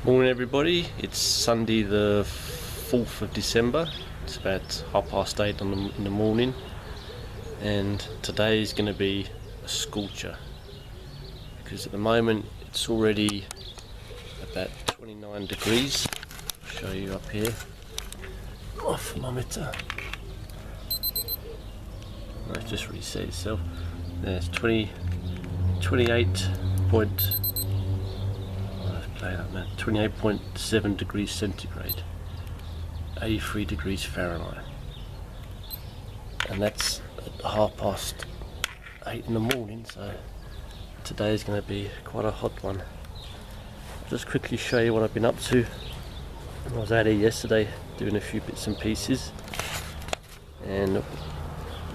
Morning everybody, it's Sunday the 4th of December. It's about 8:30 in the morning, and today is going to be a scorcher because at the moment it's already about 29 degrees. I'll show you up here. My thermometer. It's just reset itself. There's 28.7 degrees centigrade, 83 degrees Fahrenheit, and that's at 8:30 in the morning, so today is going to be quite a hot one. I'll just quickly show you what I've been up to. I was out here yesterday doing a few bits and pieces, and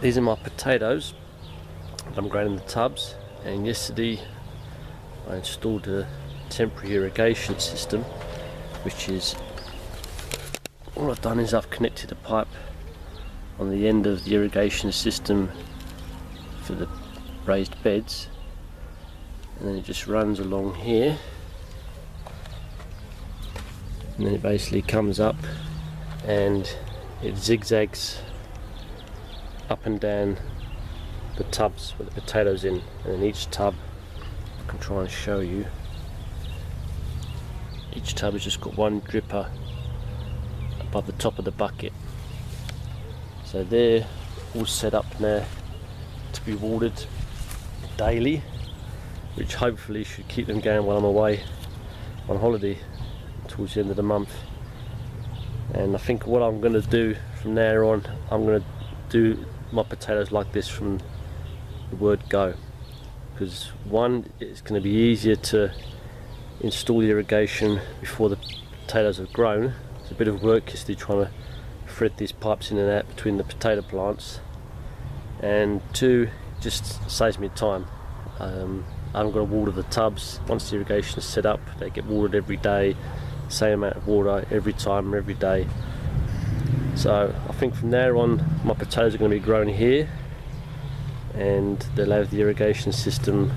these are my potatoes that I'm growing in the tubs. And yesterday I installed a temporary irrigation system, which is all I've done is I've connected a pipe on the end of the irrigation system for the raised beds, and then it just runs along here, and then it basically comes up and it zigzags up and down the tubs with the potatoes in, and in each tub, I can try and show you, each tub has just got one dripper above the top of the bucket. So they're all set up now to be watered daily, which hopefully should keep them going while I'm away on holiday towards the end of the month. And I think what I'm going to do from there on, I'm going to do my potatoes like this from the word go, because one, it's going to be easier to install the irrigation before the potatoes have grown. It's a bit of work yesterday trying to thread these pipes in and out between the potato plants, and two, just saves me time. I haven't got to water the tubs. Once the irrigation is set up, they get watered every day, same amount of water every time, every day. So I think from there on my potatoes are going to be grown here, and they'll have the irrigation system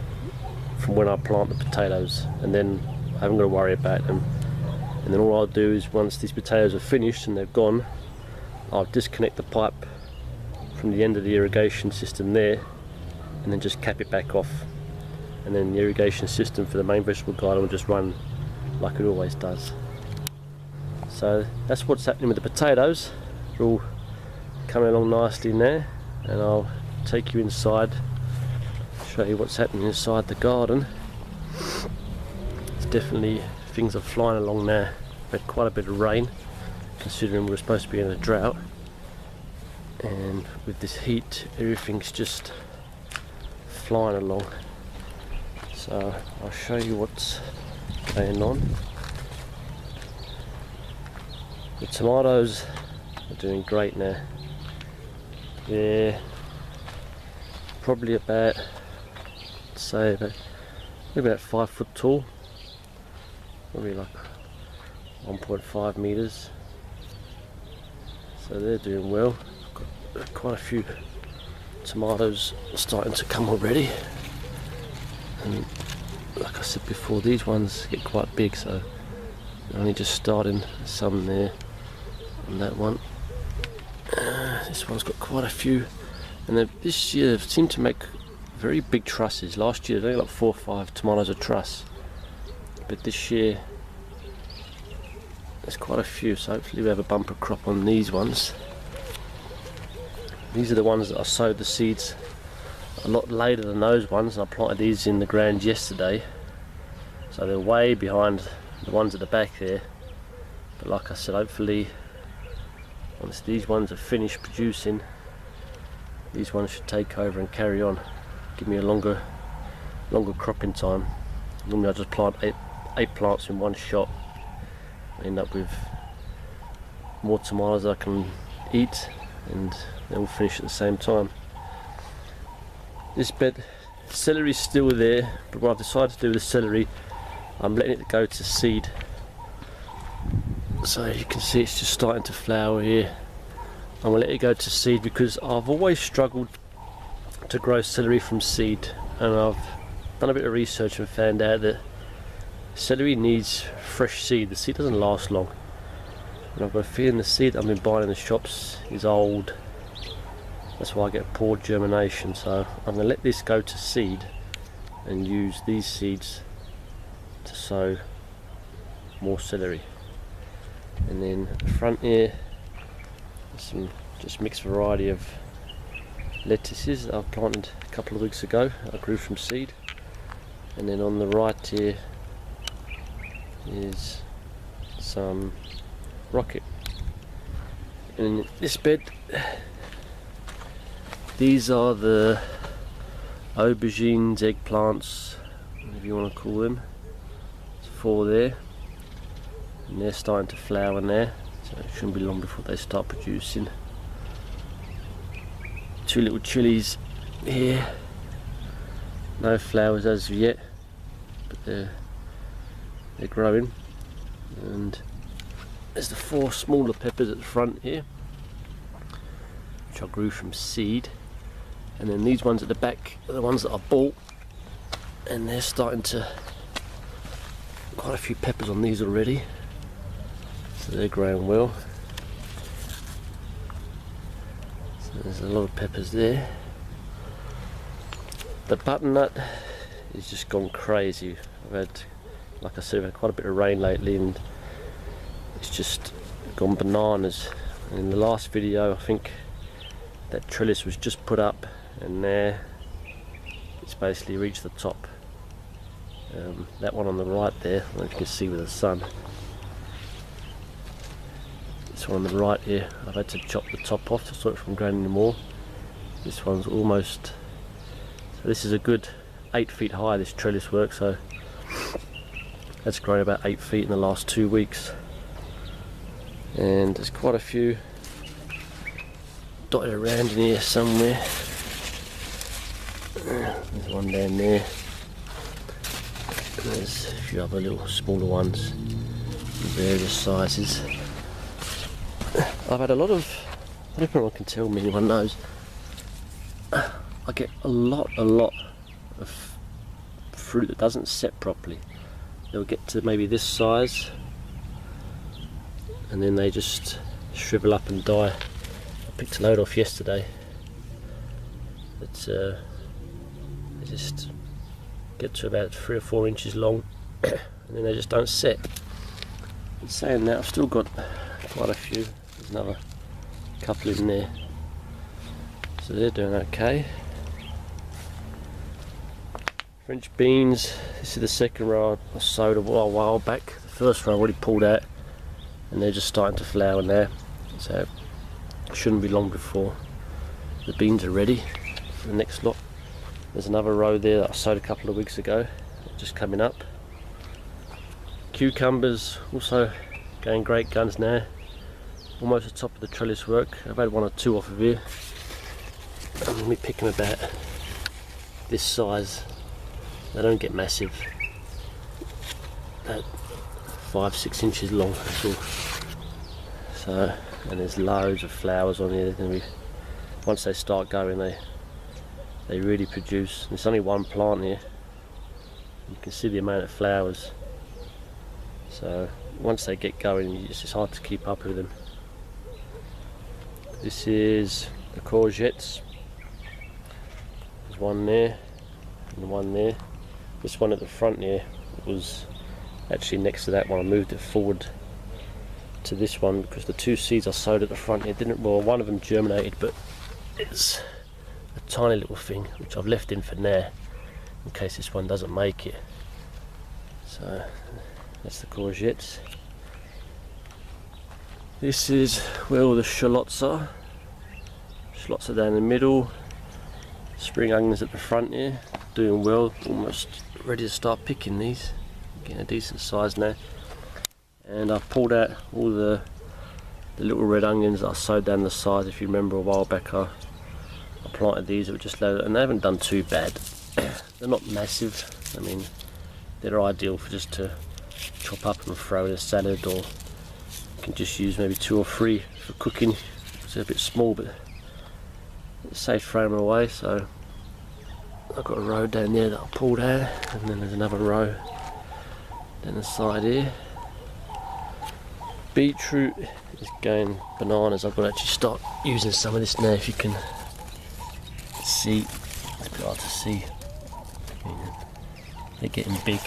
from when I plant the potatoes, and then I haven't got to worry about them. And then all I'll do is, once these potatoes are finished and they've gone, I'll disconnect the pipe from the end of the irrigation system there, and then just cap it back off, and then the irrigation system for the main vegetable garden will just run like it always does. So that's what's happening with the potatoes. They're all coming along nicely now, and I'll take you inside, show you what's happening inside the garden. It's definitely, things are flying along now. We've had quite a bit of rain, considering we're supposed to be in a drought, and with this heat everything's just flying along. So I'll show you what's going on. The tomatoes are doing great now. They're probably about, say about 5 foot tall, probably like 1.5 meters. So they're doing well. Got quite a few tomatoes starting to come already, and like I said before, these ones get quite big, so they're only just starting. Some there, and that one. This one's got quite a few, and this year they've seemed to make very big trusses. Last year they only like 4 or 5 tomatoes a truss, but this year there's quite a few, so hopefully we have a bumper crop on these ones. These are the ones that I sowed the seeds a lot later than those ones. I planted these in the ground yesterday, so they're way behind the ones at the back there. But like I said, hopefully once these ones are finished producing, these ones should take over and carry on, give me a longer cropping time. Normally I just plant eight plants in one shot. I end up with more tomatoes I can eat, and they all finish at the same time. This bed, celery's still there, but what I've decided to do with the celery, I'm letting it go to seed. So you can see it's just starting to flower here. I'm going to let it go to seed because I've always struggled to grow celery from seed, and I've done a bit of research and found out that Celery needs fresh seed. The seed doesn't last long. And I've got a feeling the seed I've been buying in the shops is old. That's why I get poor germination. So I'm going to let this go to seed and use these seeds to sow more celery. And then at the front here, some just mixed variety of lettuces that I've planted a couple of weeks ago. I grew from seed. And then on the right here is some rocket. And in this bed, these are the aubergines, eggplants, whatever you want to call them. There's 4 there, and they're starting to flower now, so it shouldn't be long before they start producing. 2 little chilies here, no flowers as of yet, but they're growing. And there's the 4 smaller peppers at the front here, which I grew from seed. And then these ones at the back are the ones that I bought, and they're starting to, quite a few peppers on these already, so they're growing well. So there's a lot of peppers there. The butternut has just gone crazy. I've had, like I said, I've had quite a bit of rain lately, and it's just gone bananas. And in the last video, I think that trellis was just put up, and there it's basically reached the top. That one on the right there, I don't know if you can see with the sun. This one on the right here, I've had to chop the top off to stop it from growing anymore. This one's almost, so this is a good 8 feet high, this trellis work, so that's grown about 8 feet in the last 2 weeks. And there's quite a few dotted around in here somewhere. There's one down there. And there's a few other little smaller ones in various sizes. I've had a lot of, I don't know if anyone can tell me, anyone knows, I get a lot of fruit that doesn't set properly. They'll get to maybe this size, and then they just shrivel up and die. I picked a load off yesterday. They just get to about 3 or 4 inches long, and then they just don't set. And saying that, I've still got quite a few. There's another couple in there, so they're doing okay. French beans, this is the second row I sowed a while back. The first row I already pulled out, and they're just starting to flower now, so it shouldn't be long before the beans are ready for the next lot. There's another row there that I sowed a couple of weeks ago, just coming up. Cucumbers also going great guns now, almost the top of the trellis work. I've had 1 or 2 off of here. I'm going to be picking about this size. They don't get massive, about 5-6 inches long, that's all. So, and there's loads of flowers on here. They're going to be, once they start going, they really produce. There's only 1 plant here. You can see the amount of flowers. So once they get going, it's just hard to keep up with them. This is the courgettes. There's one there and one there. This one at the front here was actually next to that one. I moved it forward to this one because the 2 seeds I sowed at the front here didn't, well, one of them germinated, but it's a tiny little thing which I've left in for now in case this one doesn't make it. So that's the courgettes. This is where all the shallots are. Shallots are down the middle. Spring onions at the front here, doing well, almost ready to start picking these. Getting a decent size now. And I've pulled out all the little red onions that I sowed down the side. If you remember a while back, I planted these that were just low, and they haven't done too bad. They're not massive. I mean, they're ideal for just to chop up and throw in a salad, or you can just use maybe 2 or 3 for cooking. It's a bit small, but it's safe throwing them away. So I've got a row down there that I pulled out, and then there's another row Down the side here. Beetroot is going bananas. I've got to actually start using some of this now. If you can see, it's a bit hard to see. They're getting big.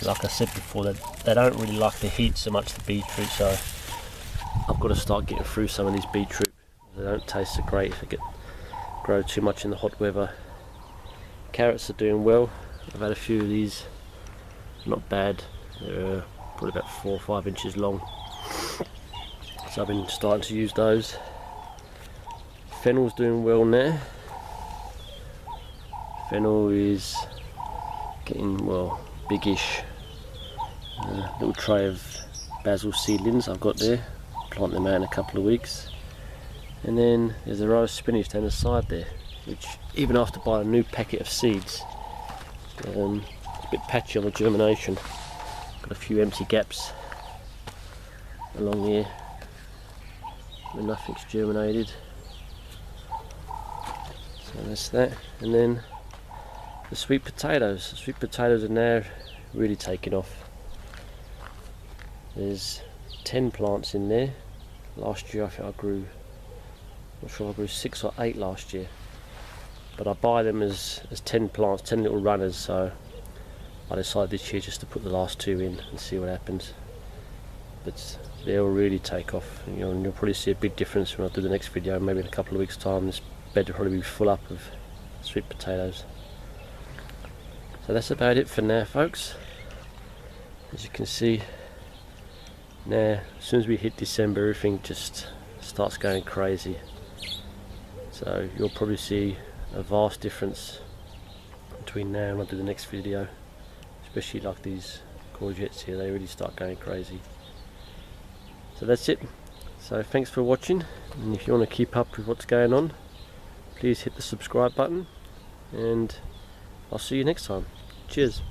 Like I said before, they don't really like the heat so much, the beetroot, so I've got to start getting through some of these beetroot. They don't taste so great if they grow too much in the hot weather. Carrots are doing well. I've had a few of these, not bad. They're probably about 4 or 5 inches long, so I've been starting to use those. Fennel's doing well now. Fennel is getting, well, biggish. Little tray of basil seedlings I've got there. Plant them out in a couple of weeks. And then there's a row of spinach down the side there, which even after buying a new packet of seeds, it's a bit patchy on the germination. Got a few empty gaps along here where nothing's germinated. So that's that. And then the sweet potatoes. The sweet potatoes are now really taking off. There's 10 plants in there. Last year I think I grew, not sure, I grew 6 or 8 last year. But I buy them as 10 plants, 10 little runners, so I decided this year just to put the last 2 in and see what happens. But they'll really take off, and you'll probably see a big difference when I do the next video. Maybe in a couple of weeks time this bed will probably be full up of sweet potatoes. So that's about it for now, folks. As you can see, now as soon as we hit December, everything just starts going crazy. So you'll probably see a vast difference between now and I do the next video. Especially like these courgettes here, they really start going crazy. So that's it. So thanks for watching, and if you want to keep up with what's going on, please hit the subscribe button, and I'll see you next time. Cheers.